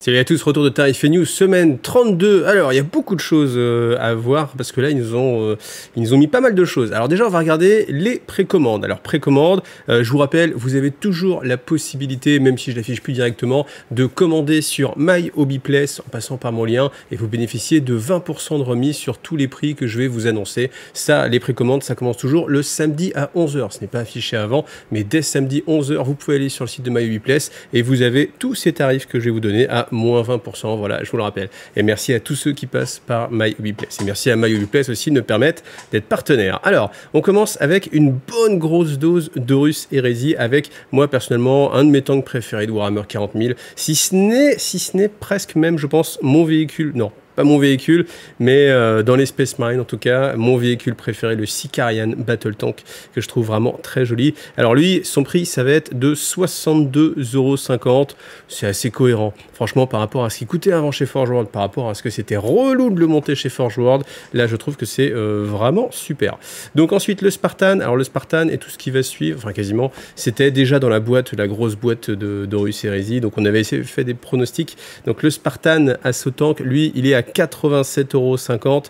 Salut à tous, retour de Tarif et News, semaine 32. Alors, il y a beaucoup de choses à voir parce que là, ils nous ont mis pas mal de choses. Alors déjà, on va regarder les précommandes. Alors, précommande, je vous rappelle, vous avez toujours la possibilité, même si je l'affiche plus directement, de commander sur My Hobby Place en passant par mon lien et vous bénéficiez de 20% de remise sur tous les prix que je vais vous annoncer. Ça, les précommandes, ça commence toujours le samedi à 11 h. Ce n'est pas affiché avant, mais dès samedi 11 h, vous pouvez aller sur le site de My Hobby Place et vous avez tous ces tarifs que je vais vous donner à moins 20%, voilà, je vous le rappelle. Et merci à tous ceux qui passent par My Hobby Place. Et merci à My Hobby Place aussi de me permettre d'être partenaire. Alors, on commence avec une bonne grosse dose d'Horus Heresy avec, moi, personnellement, un de mes tanks préférés de Warhammer 40 000. Si ce n'est presque même, je pense, mon véhicule, non, pas mon véhicule, mais dans les Space Marines en tout cas, mon véhicule préféré, le Sicarian Battle Tank, que je trouve vraiment très joli. Alors lui, son prix, ça va être de 62,50 €. C'est assez cohérent, franchement, par rapport à ce qu'il coûtait avant chez Forge World, par rapport à ce que c'était relou de le monter chez Forge World. Là, je trouve que c'est vraiment super. Donc ensuite, le Spartan. Alors le Spartan et tout ce qui va suivre, enfin quasiment, c'était déjà dans la boîte, la grosse boîte d'Horus Heresy. Donc on avait fait des pronostics. Donc le Spartan Assault Tank, lui, il est à 87,50 €. Donc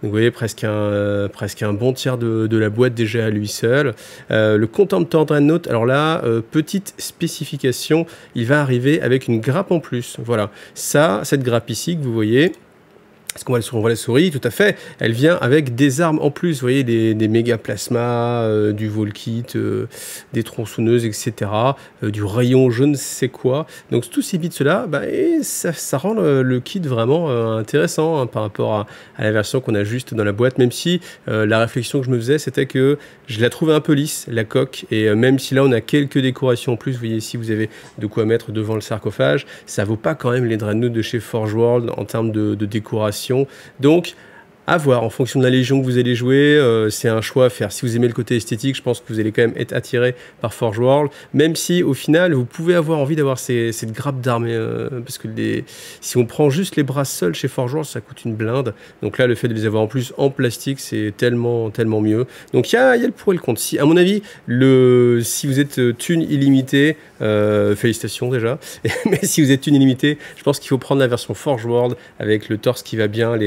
vous voyez, presque un bon tiers de la boîte déjà à lui seul. Le Contemptor Dreadnought, alors là, petite spécification, il va arriver avec une grappe en plus. Voilà, ça, cette grappe ici que vous voyez, est-ce qu'on voit la souris? Tout à fait. Elle vient avec des armes en plus. Vous voyez, des méga plasmas, du Volkit, des tronçonneuses, etc. Du rayon je ne sais quoi. Donc tous ces bits-là, bah, ça rend le kit vraiment intéressant hein, par rapport à la version qu'on a juste dans la boîte. Même si la réflexion que je me faisais, c'était que je la trouvais un peu lisse, la coque. Et même si là, on a quelques décorations en plus, vous voyez ici, vous avez de quoi mettre devant le sarcophage. Ça vaut pas quand même les Dreadnoughts de chez Forge World en termes de décoration. Donc, à voir, en fonction de la légion que vous allez jouer, c'est un choix à faire. Si vous aimez le côté esthétique, je pense que vous allez quand même être attiré par Forge World, même si au final, vous pouvez avoir envie d'avoir cette grappe d'armes, parce que si on prend juste les bras seuls chez Forge World, ça coûte une blinde. Donc là, le fait de les avoir en plus en plastique, c'est tellement mieux. Donc il y a le pour et le contre. Si, à mon avis, si vous êtes thune illimitée, félicitations déjà, mais si vous êtes thune illimitée, je pense qu'il faut prendre la version Forge World avec le torse qui va bien,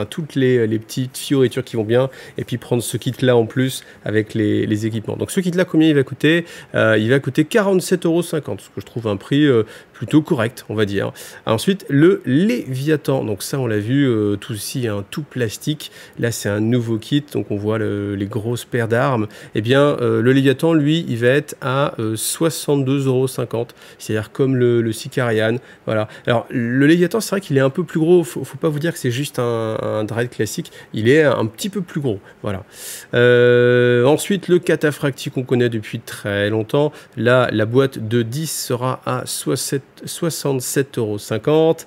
toutes les petites fioritures qui vont bien, et puis prendre ce kit là en plus avec les équipements. Donc ce kit là, combien il va coûter? Il va coûter 47,50 €, ce que je trouve un prix plutôt correct, on va dire. Ensuite, le Léviathan, donc ça on l'a vu, tout ici, un tout plastique. Là c'est un nouveau kit, donc on voit les grosses paires d'armes. Et bien le Léviathan, lui, il va être à 62,50 €, c'est-à-dire comme le Sicarian. Voilà. Alors le Léviathan, c'est vrai qu'il est un peu plus gros, faut pas vous dire que c'est juste un Dread classique, il est un petit peu plus gros. Voilà. Ensuite, le Cataphracti qu'on connaît depuis très longtemps. Là, la boîte de 10 sera à 67,50 €.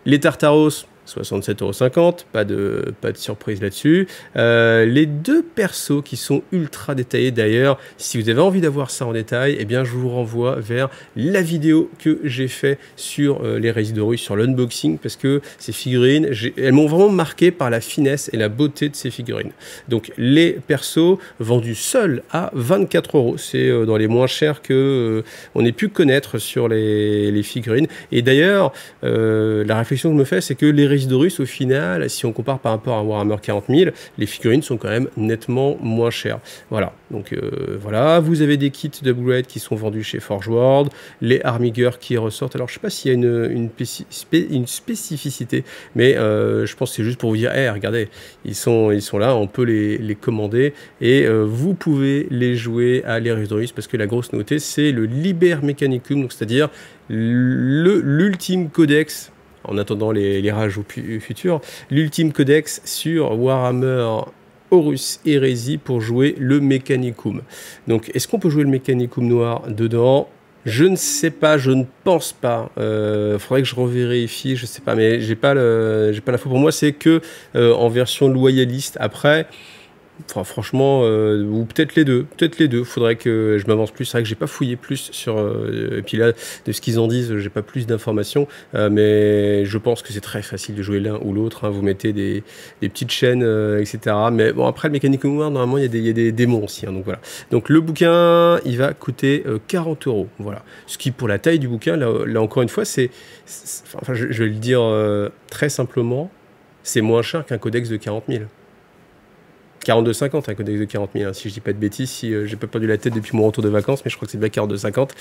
Les Tartaros, 67,50 €, pas de surprise là-dessus. Les deux persos qui sont ultra détaillés d'ailleurs, si vous avez envie d'avoir ça en détail, eh bien je vous renvoie vers la vidéo que j'ai fait sur les Hérésie, sur l'unboxing, parce que ces figurines, elles m'ont vraiment marqué par la finesse et la beauté de ces figurines. Donc les persos vendus seuls à 24 €, c'est dans les moins chers que on ait pu connaître sur les figurines. Et d'ailleurs, la réflexion que je me fais, c'est que les d'Horus, au final, si on compare par rapport à Warhammer 40 000, les figurines sont quand même nettement moins chères. Voilà, donc voilà, vous avez des kits d'upgrade qui sont vendus chez Forge World, les Armigers qui ressortent. Alors je sais pas s'il y a une spécificité, mais je pense que c'est juste pour vous dire, hey, regardez, ils sont là, on peut les commander, et vous pouvez les jouer à l'Hérésie d'Horus, parce que la grosse nouveauté, c'est le Liber Mechanicum, donc c'est-à-dire l'ultime codex, en attendant les rajouts futurs, l'ultime codex sur Warhammer Horus Heresy pour jouer le Mechanicum. Donc, est-ce qu'on peut jouer le Mechanicum noir dedans? Je ne sais pas, je ne pense pas. Faudrait que je revérifie, je sais pas, mais j'ai pas l'info. Pour moi, c'est que en version loyaliste. Après, Enfin, franchement, ou peut-être les deux. Peut-être les deux. Faudrait que je m'avance plus. C'est vrai que j'ai pas fouillé plus sur. Et puis là, de ce qu'ils en disent, j'ai pas plus d'informations. Mais je pense que c'est très facile de jouer l'un ou l'autre. Hein. Vous mettez des petites chaînes, etc. Mais bon, après, le Mechanic War, normalement, il y a des démons aussi. Hein, donc voilà. Donc le bouquin, il va coûter 40 €. Voilà. Ce qui, pour la taille du bouquin, là encore une fois, enfin, je vais le dire très simplement, c'est moins cher qu'un codex de 40 000. 42,50, un codex de 40 000, hein, si je dis pas de bêtises, si j'ai pas perdu la tête depuis mon retour de vacances, mais je crois que c'est bien 42,50.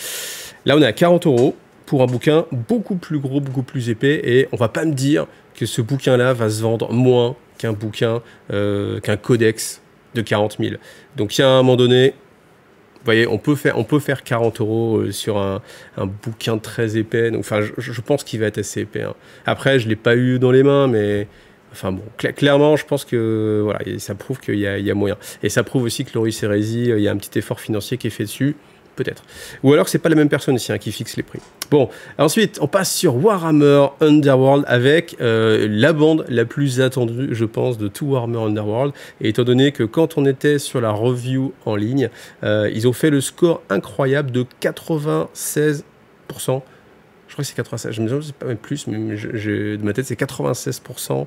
Là, on est à 40 € pour un bouquin beaucoup plus gros, beaucoup plus épais, et on va pas me dire que ce bouquin-là va se vendre moins qu'un bouquin, qu'un codex de 40 000. Donc, il y a un moment donné, vous voyez, on peut faire 40 € sur un bouquin très épais. Donc, enfin, je pense qu'il va être assez épais. Hein. Après, je l'ai pas eu dans les mains, mais enfin bon, clairement, je pense que voilà, ça prouve qu'il y a moyen. Et ça prouve aussi que Loris Hérésie, il y a un petit effort financier qui est fait dessus, peut-être. Ou alors que c'est pas la même personne aussi qui fixe les prix. Bon, ensuite, on passe sur Warhammer Underworld avec la bande la plus attendue, je pense, de tout Warhammer Underworld. Et étant donné que quand on était sur la review en ligne, ils ont fait le score incroyable de 96%. Je crois que c'est 96, je me demande si c'est pas même plus, mais de ma tête c'est 96%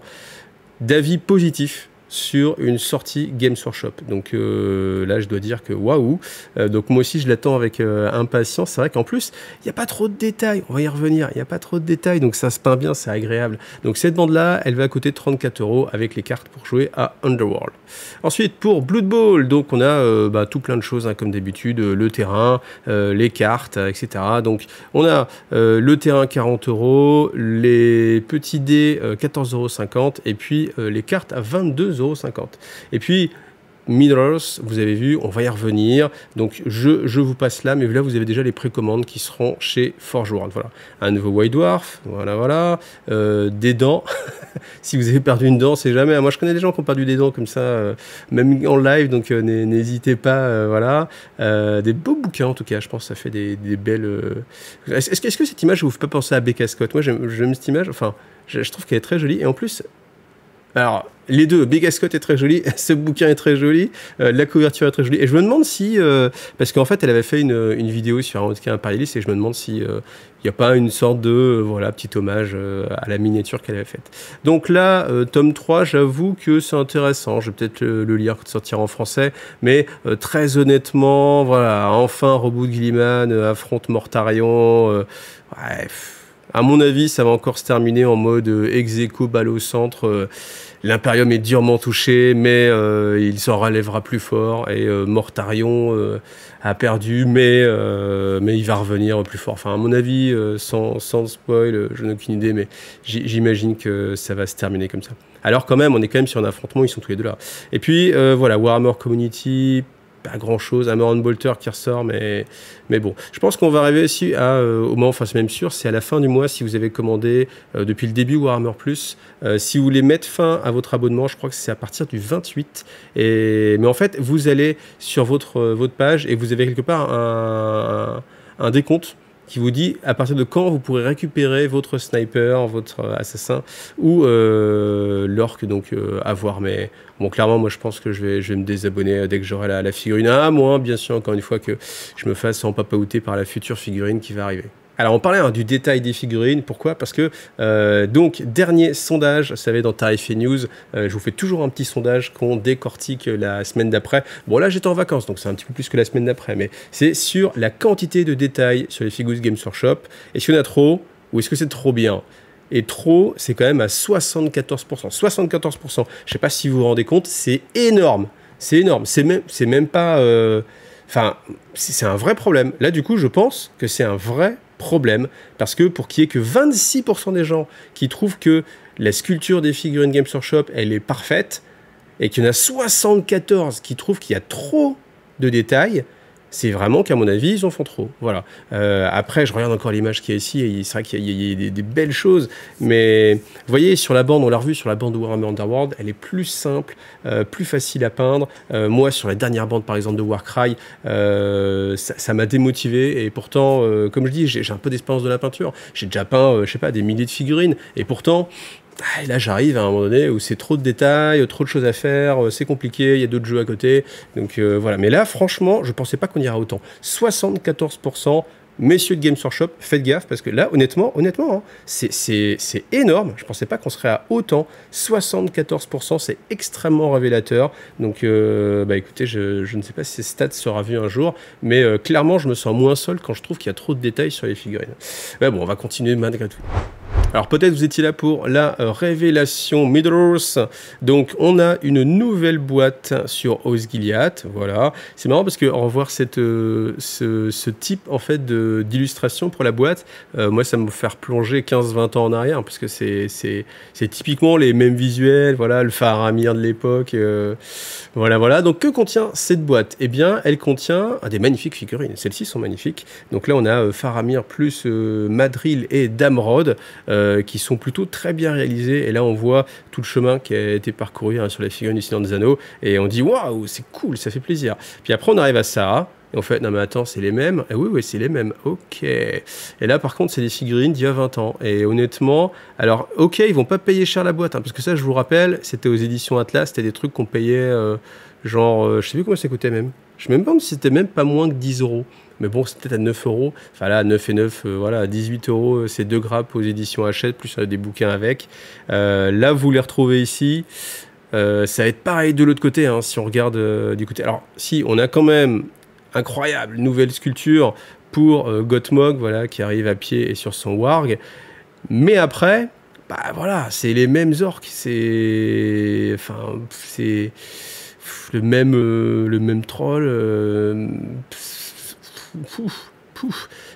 d'avis positifs sur une sortie Games Workshop. Donc là, je dois dire que waouh. Donc moi aussi, je l'attends avec impatience. C'est vrai qu'en plus, il n'y a pas trop de détails. On va y revenir. Il n'y a pas trop de détails, donc ça se peint bien, c'est agréable. Donc cette bande-là, elle va coûter 34 € avec les cartes pour jouer à Underworld. Ensuite, pour Blood Bowl, donc on a tout plein de choses, hein, comme d'habitude, le terrain, les cartes, etc. Donc on a le terrain 40 €, les petits dés 14,50 € et puis les cartes à 22,50 €. Et puis Mid-Earth, vous avez vu, on va y revenir. Donc je vous passe là, mais là vous avez déjà les précommandes qui seront chez Forge World. Voilà, un nouveau White Dwarf, voilà, des dents. Si vous avez perdu une dent, c'est jamais. Moi je connais des gens qui ont perdu des dents comme ça, même en live, donc n'hésitez pas. Voilà, des beaux bouquins en tout cas. Je pense que ça fait des belles. Est-ce que cette image vous fait pas penser à Becca Scott? Moi j'aime cette image. Enfin, je trouve qu'elle est très jolie et en plus. Alors, les deux, Becca Scott est très jolie, ce bouquin est très joli, la couverture est très jolie. Et je me demande si, parce qu'en fait, elle avait fait une vidéo sur un autre impérialiste, et je me demande si il n'y a pas une sorte de voilà, petit hommage à la miniature qu'elle avait faite. Donc là, tome 3, j'avoue que c'est intéressant. Je vais peut-être le lire quand il sortira en français, mais très honnêtement, voilà, enfin, Robot de Gilliman affronte Mortarion. Bref. À mon avis, ça va encore se terminer en mode ex-aequo, balle au centre. L'Imperium est durement touché, mais il s'en relèvera plus fort. Et Mortarion a perdu, mais il va revenir plus fort. Enfin, à mon avis, sans spoil, je n'ai aucune idée, mais j'imagine que ça va se terminer comme ça. Alors quand même, on est quand même sur un affrontement, ils sont tous les deux là. Et puis, voilà, Warhammer Community... pas grand chose, Hammer and Bolter qui ressort, mais bon, je pense qu'on va arriver aussi au moment, enfin c'est même sûr, c'est à la fin du mois, si vous avez commandé depuis le début Warhammer Plus, si vous voulez mettre fin à votre abonnement, je crois que c'est à partir du 28, mais en fait, vous allez sur votre page et vous avez quelque part un décompte qui vous dit à partir de quand vous pourrez récupérer votre sniper, votre assassin ou l'orque, donc à voir. Mais bon, clairement, moi je pense que je vais me désabonner dès que j'aurai la figurine. À moins, bien sûr, encore une fois, que je me fasse empapaouter par la future figurine qui va arriver. Alors on parlait du détail des figurines, pourquoi? Parce que donc dernier sondage, ça va être dans Tarifé News, je vous fais toujours un petit sondage qu'on décortique la semaine d'après. Bon là j'étais en vacances donc c'est un petit peu plus que la semaine d'après, mais c'est sur la quantité de détails sur les figures Games Workshop. Est-ce qu'il y en a trop ou est-ce que c'est trop bien? Et trop, c'est quand même à 74%. 74%, je sais pas si vous vous rendez compte, c'est énorme. C'est énorme, c'est même pas... Enfin, c'est un vrai problème. Là du coup je pense que c'est un vrai problème, parce que pour qu'il y ait que 26% des gens qui trouvent que la sculpture des figurines Games Workshop, elle est parfaite, et qu'il y en a 74 qui trouvent qu'il y a trop de détails, c'est vraiment qu'à mon avis, ils en font trop. Voilà. Après, je regarde encore l'image qu'il y a ici, et c'est vrai qu'il y a des belles choses, mais vous voyez, sur la bande, on l'a revu sur la bande de Warhammer Underworld, elle est plus simple, plus facile à peindre. Moi, sur la dernière bande, par exemple, de Warcry, ça m'a démotivé, et pourtant, comme je dis, j'ai un peu d'expérience de la peinture. J'ai déjà peint, je sais pas, des milliers de figurines, et pourtant... Et là, j'arrive à un moment donné où c'est trop de détails, trop de choses à faire, c'est compliqué, il y a d'autres jeux à côté. Donc voilà. Mais là, franchement, je pensais pas qu'on ira autant. 74%. Messieurs de Games Workshop, faites gaffe parce que là, honnêtement, hein, c'est énorme. Je pensais pas qu'on serait à autant. 74%, c'est extrêmement révélateur. Donc, écoutez, je ne sais pas si ces stats sera vu un jour, mais clairement, je me sens moins seul quand je trouve qu'il y a trop de détails sur les figurines. Mais bon, on va continuer malgré tout. Alors peut-être vous étiez là pour la révélation Middle-earth. Donc on a une nouvelle boîte sur Osgiliath. Voilà, c'est marrant parce que revoir ce type en fait d'illustration pour la boîte, moi ça me fait replonger 15-20 ans en arrière parce que c'est typiquement les mêmes visuels. Voilà, le Faramir de l'époque. Voilà. Donc que contient cette boîte? Eh bien, elle contient des magnifiques figurines. Celles-ci sont magnifiques. Donc là on a Faramir plus Madril et Damrod. Qui sont plutôt très bien réalisés. Et là, on voit tout le chemin qui a été parcouru sur la figurine du Seigneur des Anneaux. Et on dit, waouh, c'est cool, ça fait plaisir. Puis après, on arrive à ça. Et on fait, non mais attends, c'est les mêmes? Eh oui, c'est les mêmes. Ok. Et là, par contre, c'est des figurines d'il y a 20 ans. Et honnêtement, alors, ok, ils vont pas payer cher la boîte. Parce que ça, je vous rappelle, c'était aux éditions Atlas. C'était des trucs qu'on payait, je sais plus comment ça coûtait même. Je me demande si c'était même pas moins que 10 euros. Mais bon, c'était peut-être à 9 euros. Enfin là, 9 et 9, voilà, 18 euros, c'est 2 grappes aux éditions Hachette, plus des bouquins avec. Là, vous les retrouvez ici. Ça va être pareil de l'autre côté, hein, si on regarde du côté. Alors, si, on a quand même incroyable nouvelle sculpture pour Gottmog, voilà, qui arrive à pied et sur son warg. Mais après, voilà, c'est les mêmes orques. C'est le même troll.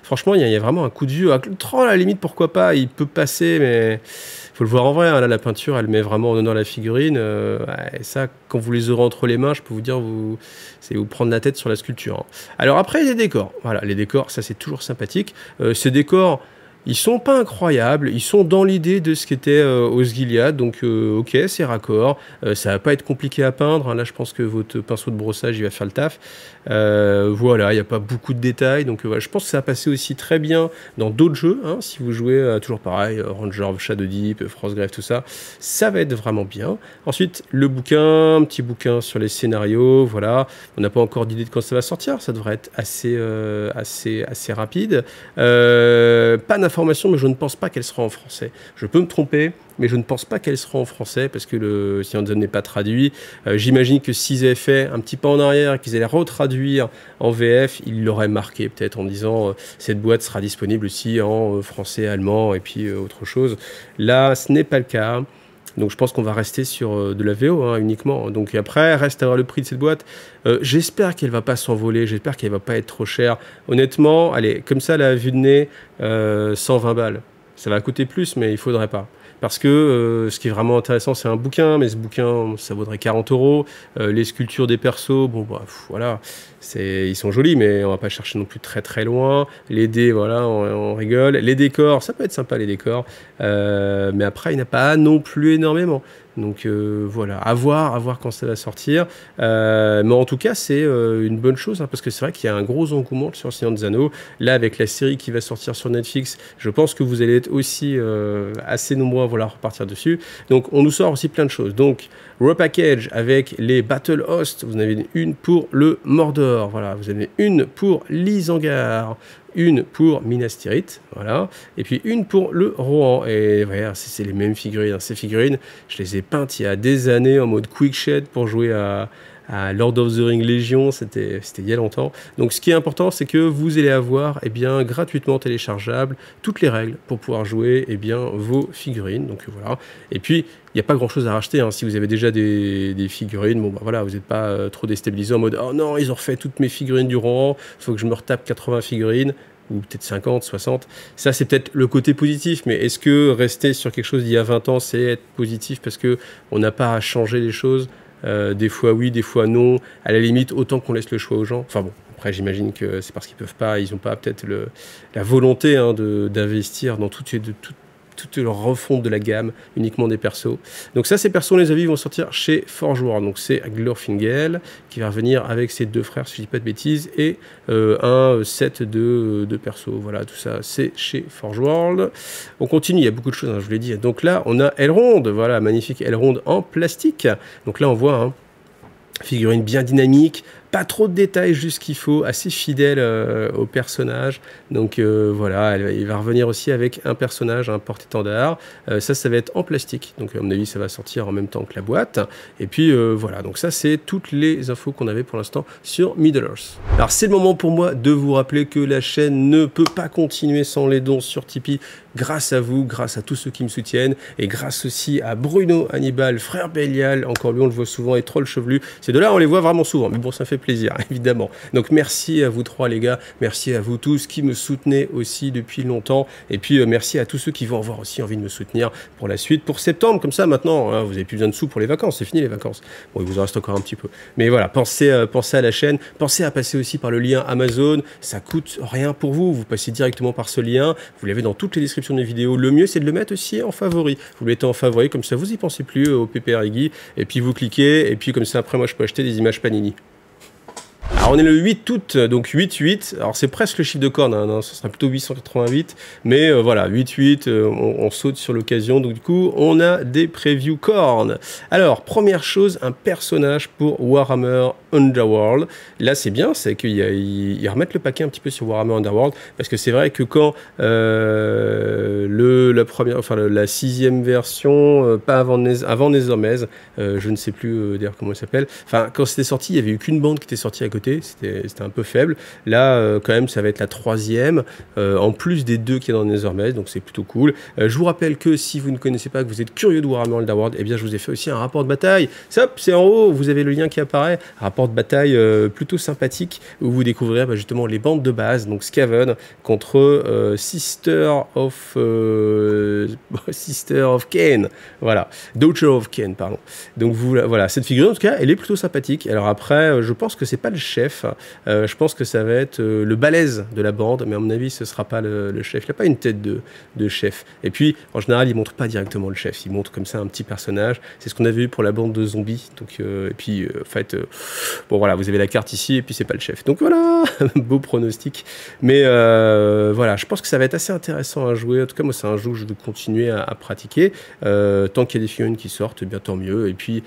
Franchement, il y a vraiment un coup de vieux. Le troll, à la limite, pourquoi pas, il peut passer, mais il faut le voir en vrai. Hein. Là, la peinture, elle met vraiment en honneur la figurine. Et ça, quand vous les aurez entre les mains, je peux vous dire, c'est vous prendre la tête sur la sculpture. Hein. Alors après, les décors. Voilà, les décors, ça, c'est toujours sympathique. Ces décors, ils sont pas incroyables, ils sont dans l'idée de ce qu'était Osgiliath, donc ok, c'est raccord, ça va pas être compliqué à peindre, hein. Là je pense que votre pinceau de brossage il va faire le taf, voilà, il n'y a pas beaucoup de détails, donc je pense que ça va passer aussi très bien dans d'autres jeux, hein, si vous jouez toujours pareil, Ranger of Shadow Deep, Frostgrave, tout ça, ça va être vraiment bien. Ensuite, le bouquin, un petit bouquin sur les scénarios, voilà, on n'a pas encore d'idée de quand ça va sortir, ça devrait être assez rapide, pas d'informations, mais je ne pense pas qu'elle sera en français. Je peux me tromper, mais je ne pense pas qu'elle sera en français parce que le Seigneur des Anneaux n'est pas traduit. J'imagine que s'ils avaient fait un petit pas en arrière et qu'ils allaient retraduire en VF, ils l'auraient marqué peut-être en disant cette boîte sera disponible aussi en français, allemand et puis autre chose. Là, ce n'est pas le cas. Donc je pense qu'on va rester sur de la VO hein, uniquement. Donc après, reste à voir le prix de cette boîte. J'espère qu'elle ne va pas s'envoler, j'espère qu'elle ne va pas être trop chère. Honnêtement, allez, comme ça, la vue de nez, 120 balles. Ça va coûter plus, mais il ne faudrait pas. Parce que ce qui est vraiment intéressant, c'est un bouquin, mais ce bouquin, ça vaudrait 40 euros. Les sculptures des persos, bon, voilà, ils sont jolis, mais on va pas chercher non plus très très loin. Les dés, voilà, on rigole. Les décors, ça peut être sympa, les décors. Mais après, il n'y en a pas non plus énormément. Donc voilà, à voir quand ça va sortir. Mais en tout cas, c'est une bonne chose, hein, parce que c'est vrai qu'il y a un gros engouement sur le Seigneur des Anneaux. Là, avec la série qui va sortir sur Netflix, je pense que vous allez être aussi assez nombreux à vouloir repartir dessus. Donc on nous sort aussi plein de choses. Donc repackage avec les Battle Hosts, vous en avez une pour le Mordor, voilà, vous avez une pour l'Isengard, une pour Minas Tirith, voilà, et puis une pour le Rohan. Et voilà, c'est les mêmes figurines. Ces figurines, je les ai peintes il y a des années en mode quick shed pour jouer à Lord of the Ring Légion, c'était il y a longtemps. Donc ce qui est important, c'est que vous allez avoir gratuitement téléchargeable toutes les règles pour pouvoir jouer vos figurines. Donc voilà. Et puis, il n'y a pas grand chose à racheter. Hein. Si vous avez déjà des figurines, bon, voilà, vous n'êtes pas trop déstabilisé en mode « Oh non, ils ont refait toutes mes figurines du Rohan, il faut que je me retape 80 figurines. » ou peut-être 50, 60. Ça, c'est peut-être le côté positif, mais est-ce que rester sur quelque chose d'il y a 20 ans, c'est être positif parce qu'on n'a pas à changer les choses? Des fois oui, des fois non. À la limite, autant qu'on laisse le choix aux gens. Enfin bon, après j'imagine que c'est parce qu'ils peuvent pas, ils n'ont pas peut-être la volonté hein, d'investir dans toutes toute leur refonte de la gamme, uniquement des persos. Donc ça, ces persos, on les a vus, ils vont sortir chez Forge World. Donc c'est Glorfingel qui va revenir avec ses 2 frères, si je dis pas de bêtises, et un set de persos. Voilà, tout ça, c'est chez Forge World. On continue, il y a beaucoup de choses, hein, je vous l'ai dit. Donc là, on a Elrond, voilà, magnifique Elrond en plastique. Donc là, on voit, hein, figurine bien dynamique, pas trop de détails, juste ce qu'il faut, assez fidèle au personnage. Donc voilà, il va revenir aussi avec un personnage, un porte-étendard. Ça va être en plastique. Donc à mon avis, ça va sortir en même temps que la boîte. Et puis voilà, donc ça, c'est toutes les infos qu'on avait pour l'instant sur Middle-earth. Alors c'est le moment pour moi de vous rappeler que la chaîne ne peut pas continuer sans les dons sur Tipeee. Grâce à vous, grâce à tous ceux qui me soutiennent, et grâce aussi à Bruno Hannibal, frère Bélial, encore lui on le voit souvent, et Troll Chevelu. Ces deux-là, on les voit vraiment souvent, mais bon, ça fait plaisir, évidemment. Donc merci à vous trois, les gars, merci à vous tous qui me soutenez aussi depuis longtemps, et puis merci à tous ceux qui vont avoir aussi envie de me soutenir pour la suite, pour septembre, comme ça maintenant, hein, vous n'avez plus besoin de sous pour les vacances, c'est fini les vacances. Bon, il vous en reste encore un petit peu. Mais voilà, pensez à la chaîne, pensez à passer aussi par le lien Amazon, ça coûte rien pour vous, vous passez directement par ce lien, vous l'avez dans toutes les descriptions des vidéos. Le mieux, c'est de le mettre aussi en favori. Vous le mettez en favori, comme ça, vous y pensez plus au PPRiggy, et puis vous cliquez, et puis comme ça, après, moi, je peux acheter des images Panini. Alors on est le 8 août, donc 8-8, alors c'est presque le chiffre de corne, hein, non, ce sera plutôt 888, mais voilà, 8-8, on saute sur l'occasion, donc du coup on a des previews cornes. Alors première chose, un personnage pour Warhammer Underworld, là c'est bien, c'est qu'ils remettent le paquet un petit peu sur Warhammer Underworld, parce que c'est vrai que quand la 6e version, pas avant Nethermaze, je ne sais plus d'ailleurs comment elle s'appelle, enfin quand c'était sorti, il n'y avait eu qu'une bande qui était sortie à côté, c'était un peu faible. Là, quand même, ça va être la 3e, en plus des 2 qui est dans Nethermaze, donc c'est plutôt cool. Je vous rappelle que si vous ne connaissez pas, que vous êtes curieux de Warhammer Underworld, eh bien, je vous ai fait aussi un rapport de bataille. C'est en haut, vous avez le lien qui apparaît. Rapport de bataille plutôt sympathique, où vous découvrirez justement les bandes de base, donc Skaven contre Sister of Khaine, voilà, Daughter of Khaine, pardon. Donc voilà, cette figurine, en tout cas, elle est plutôt sympathique. Alors après, je pense que c'est pas le chef, je pense que ça va être le balèze de la bande, mais à mon avis ce sera pas le chef, il n'a pas une tête de chef, et puis en général il montre pas directement le chef, il montre comme ça un petit personnage, c'est ce qu'on avait eu pour la bande de zombies, donc, et puis en fait, bon voilà, vous avez la carte ici, et puis c'est pas le chef, donc voilà, beau pronostic, mais voilà, je pense que ça va être assez intéressant à jouer, en tout cas moi c'est un jeu que je vais continuer à pratiquer, tant qu'il y a des figurines qui sortent, bien tant mieux, et puis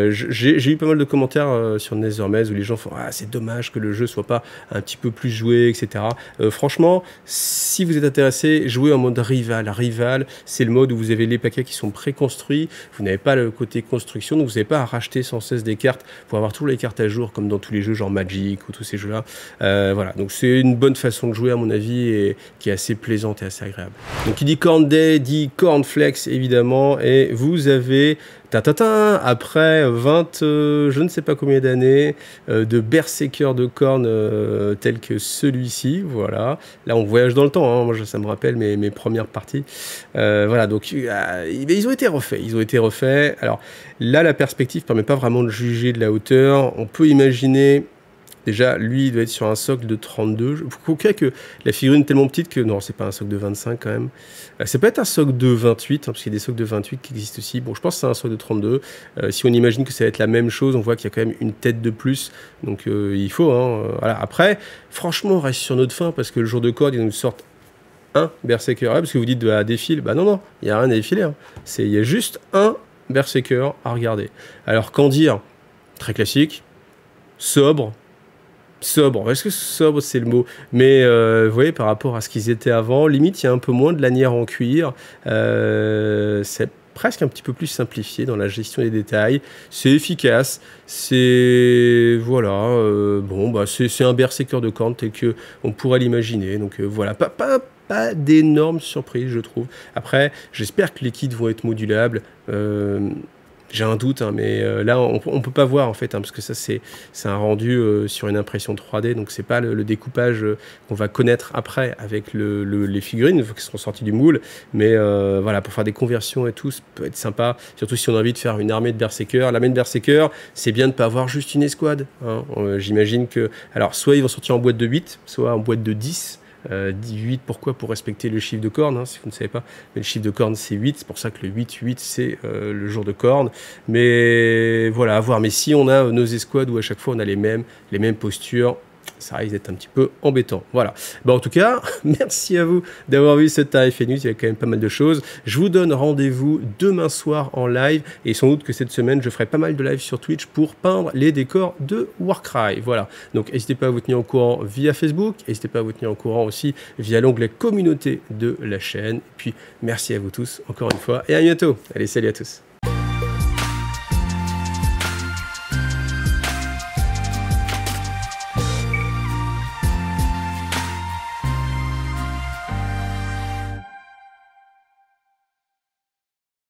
j'ai eu pas mal de commentaires sur Nethermaze où les gens font « Ah, c'est dommage que le jeu soit pas un petit peu plus joué, etc. » Franchement, si vous êtes intéressé, jouez en mode rival. Rival, c'est le mode où vous avez les paquets qui sont préconstruits, vous n'avez pas le côté construction, donc vous n'avez pas à racheter sans cesse des cartes pour avoir toutes les cartes à jour, comme dans tous les jeux genre Magic ou tous ces jeux-là. Voilà, donc c'est une bonne façon de jouer à mon avis, et qui est assez plaisante et assez agréable. Donc qui dit Corn Day, dit Cornflex évidemment, et vous avez... Après 20, je ne sais pas combien d'années, de berserker de cornes tels que celui-ci, voilà. Là, on voyage dans le temps, hein. Moi, ça me rappelle mes premières parties. Voilà, donc ils ont été refaits, Alors là, la perspective ne permet pas vraiment de juger de la hauteur. On peut imaginer... Déjà, lui, il doit être sur un socle de 32. Je crois que la figurine est tellement petite que... Non, c'est pas un socle de 25 quand même. Ça peut être un socle de 28, hein, parce qu'il y a des socles de 28 qui existent aussi. Bon, je pense que c'est un socle de 32. Si on imagine que ça va être la même chose, on voit qu'il y a quand même une tête de plus. Donc, il faut. Hein, voilà. Après, franchement, on reste sur notre fin, parce que le jour de corde, ils nous sortent un berserker. Ouais, parce que vous dites défile. Bah non, il n'y a rien à défiler. Hein. Il y a juste un berserker à regarder. Alors, qu'en dire? Très classique. Sobre. Est-ce que sobre c'est le mot? Mais vous voyez, par rapport à ce qu'ils étaient avant, limite il y a un peu moins de lanières en cuir, c'est presque un petit peu plus simplifié dans la gestion des détails, c'est efficace, c'est voilà, bon bah c'est un berserker de corne tel que on pourrait l'imaginer, donc voilà, pas d'énormes surprises je trouve. Après j'espère que les kits vont être modulables. J'ai un doute, hein, mais là, on ne peut pas voir, en fait, hein, parce que ça, c'est un rendu sur une impression 3D, donc c'est pas le découpage qu'on va connaître après avec les figurines qui seront sorties du moule, mais voilà, pour faire des conversions et tout, ça peut être sympa, surtout si on a envie de faire une armée de berserkers. L'armée de berserkers, c'est bien de ne pas avoir juste une escouade, hein. J'imagine que... Alors, soit ils vont sortir en boîte de 8, soit en boîte de 10, 8, pourquoi? Pour respecter le chiffre de corne, hein, si vous ne savez pas. Mais le chiffre de corne, c'est 8. C'est pour ça que le 8-8, c'est le jour de corne. Mais voilà, à voir. Mais si on a nos escouades où à chaque fois on a les mêmes postures, ça risque d'être un petit peu embêtant. Voilà. En tout cas, merci à vous d'avoir vu cette Tarif News. Il y a quand même pas mal de choses. Je vous donne rendez-vous demain soir en live. Et sans doute que cette semaine, je ferai pas mal de live sur Twitch pour peindre les décors de Warcry. Voilà. Donc, n'hésitez pas à vous tenir au courant via Facebook. N'hésitez pas à vous tenir au courant aussi via l'onglet communauté de la chaîne. Et puis, merci à vous tous encore une fois. Et à bientôt. Allez, salut à tous.